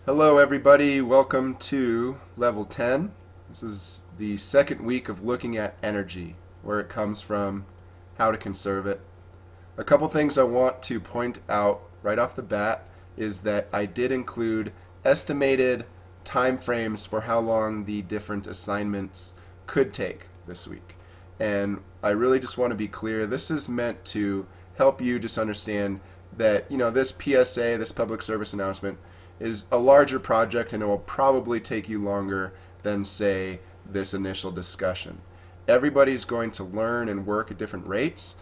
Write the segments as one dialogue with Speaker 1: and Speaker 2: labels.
Speaker 1: Hello everybody, welcome to Level 10. This is the second week of looking at energy, where it comes from, how to conserve it. A couple things I want to point out right off the bat is that I did include estimated time frames for how long the different assignments could take this week. And I really just want to be clear, this is meant to help you just understand that, this PSA, this public service announcement, is a larger project and it will probably take you longer than, say, this initial discussion. Everybody's going to learn and work at different rates.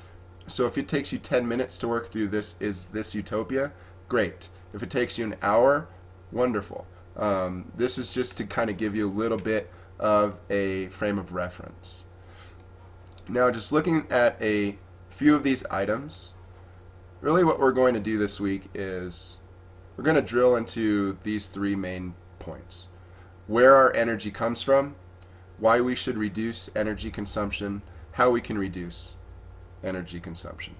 Speaker 1: So if it takes you 10 minutes to work through this, is this utopia? Great. If it takes you an hour, wonderful. This is just to kind of give you a little bit of a frame of reference. Now, just looking at a few of these items, really what we're going to do this week is we're going to drill into these three main points. Where our energy comes from, why we should reduce energy consumption, how we can reduce energy consumption.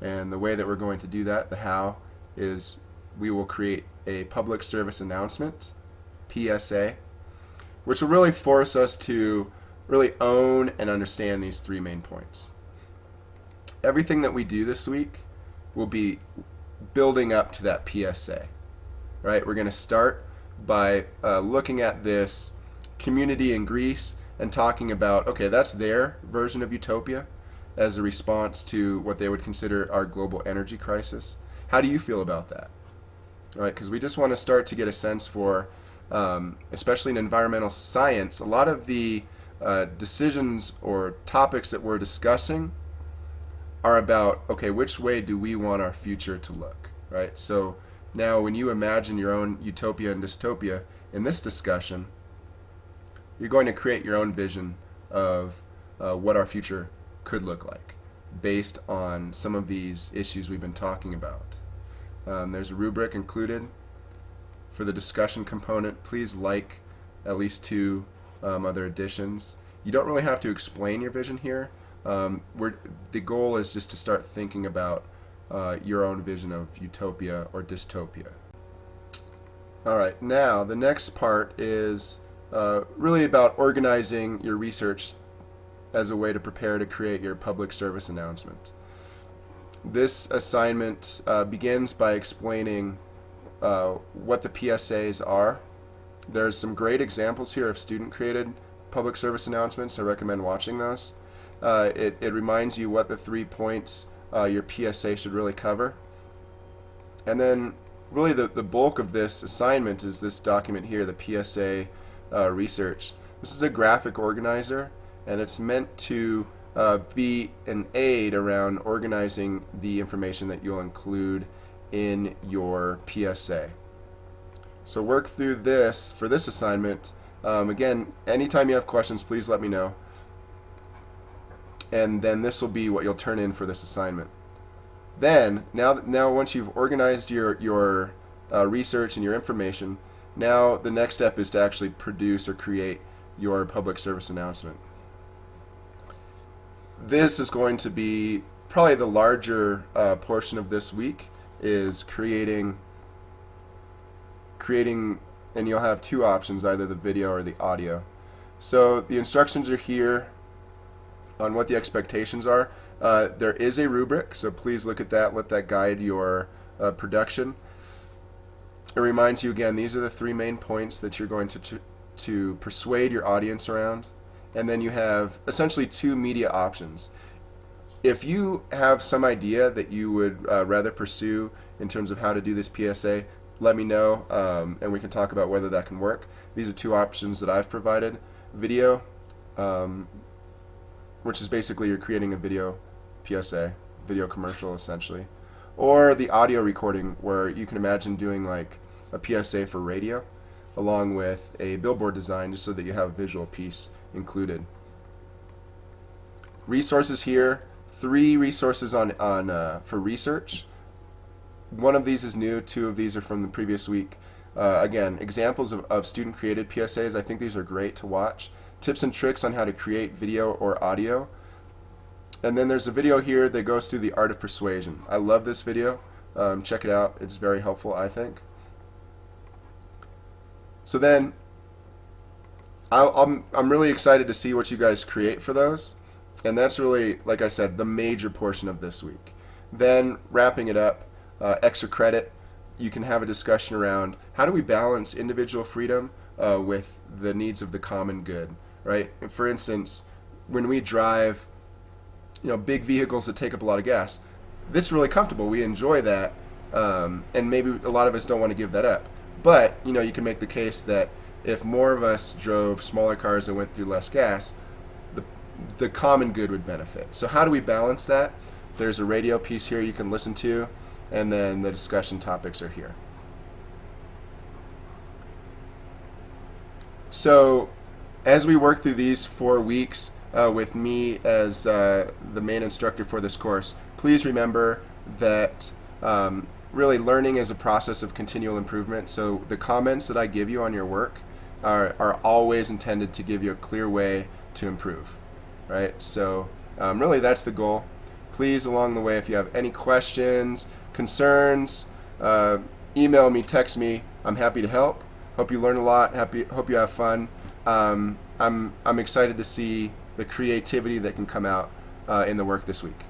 Speaker 1: And the way that we're going to do that, the how, is we will create a public service announcement, PSA, which will really force us to really own and understand these three main points. Everything that we do this week will be building up to that PSA, right? We're going to start by looking at this community in Greece and talking about, okay, that's their version of utopia as a response to what they would consider our global energy crisis. How do you feel about that? All right, because we just want to start to get a sense for, especially in environmental science, a lot of the decisions or topics that we're discussing are about, okay, which way do we want our future to look, right? So now when you imagine your own utopia and dystopia in this discussion, you're going to create your own vision of what our future could look like based on some of these issues we've been talking about. There's a rubric included for the discussion component. Please like at least two other additions. You don't really have to explain your vision here. The goal is just to start thinking about your own vision of utopia or dystopia. Alright, now the next part is really about organizing your research as a way to prepare to create your public service announcement. This assignment begins by explaining what the PSAs are. There's some great examples here of student-created public service announcements. I recommend watching those. It reminds you what the 3 points your PSA should really cover. And then really the bulk of this assignment is this document here, the PSA research. This is a graphic organizer, and it's meant to be an aid around organizing the information that you'll include in your PSA. So work through this for this assignment. Again, anytime you have questions, please let me know. And then this will be what you'll turn in for this assignment. Then, now once you've organized your research and your information, now the next step is to actually produce or create your public service announcement. This is going to be probably the larger portion of this week, is creating, and you'll have two options, either the video or the audio. So the instructions are here on what the expectations are. There is a rubric, so please look at that, let that guide your production. It reminds you again, these are the three main points that you're going to persuade your audience around. And then you have essentially two media options. If you have some idea that you would rather pursue in terms of how to do this PSA, let me know, and we can talk about whether that can work. These are two options that I've provided. Video, which is basically you're creating a video PSA, video commercial essentially, or the audio recording, where you can imagine doing like a PSA for radio along with a billboard design, just so that you have a visual piece included. Resources here, 3 resources on for research. One of these is new, 2 of these are from the previous week. Again, examples of student created PSAs. I think these are great to watch. Tips and tricks on how to create video or audio. And then there's a video here that goes through the art of persuasion. I love this video. Check it out. It's very helpful, I think. So then I'm really excited to see what you guys create for those. And that's really, like I said, the major portion of this week. Then wrapping it up, extra credit, you can have a discussion around how do we balance individual freedom with the needs of the common good, right? For instance, when we drive, big vehicles that take up a lot of gas, that's really comfortable. We enjoy that, and maybe a lot of us don't want to give that up. But you can make the case that if more of us drove smaller cars and went through less gas, the common good would benefit. So how do we balance that? There's a radio piece here you can listen to, and then the discussion topics are here. So as we work through these 4 weeks with me as the main instructor for this course, please remember that really learning is a process of continual improvement. So the comments that I give you on your work are always intended to give you a clear way to improve, right? So really that's the goal. Please, along the way, if you have any questions, concerns, email me, text me. I'm happy to help. Hope you learn a lot. Hope you have fun. I'm excited to see the creativity that can come out in the work this week.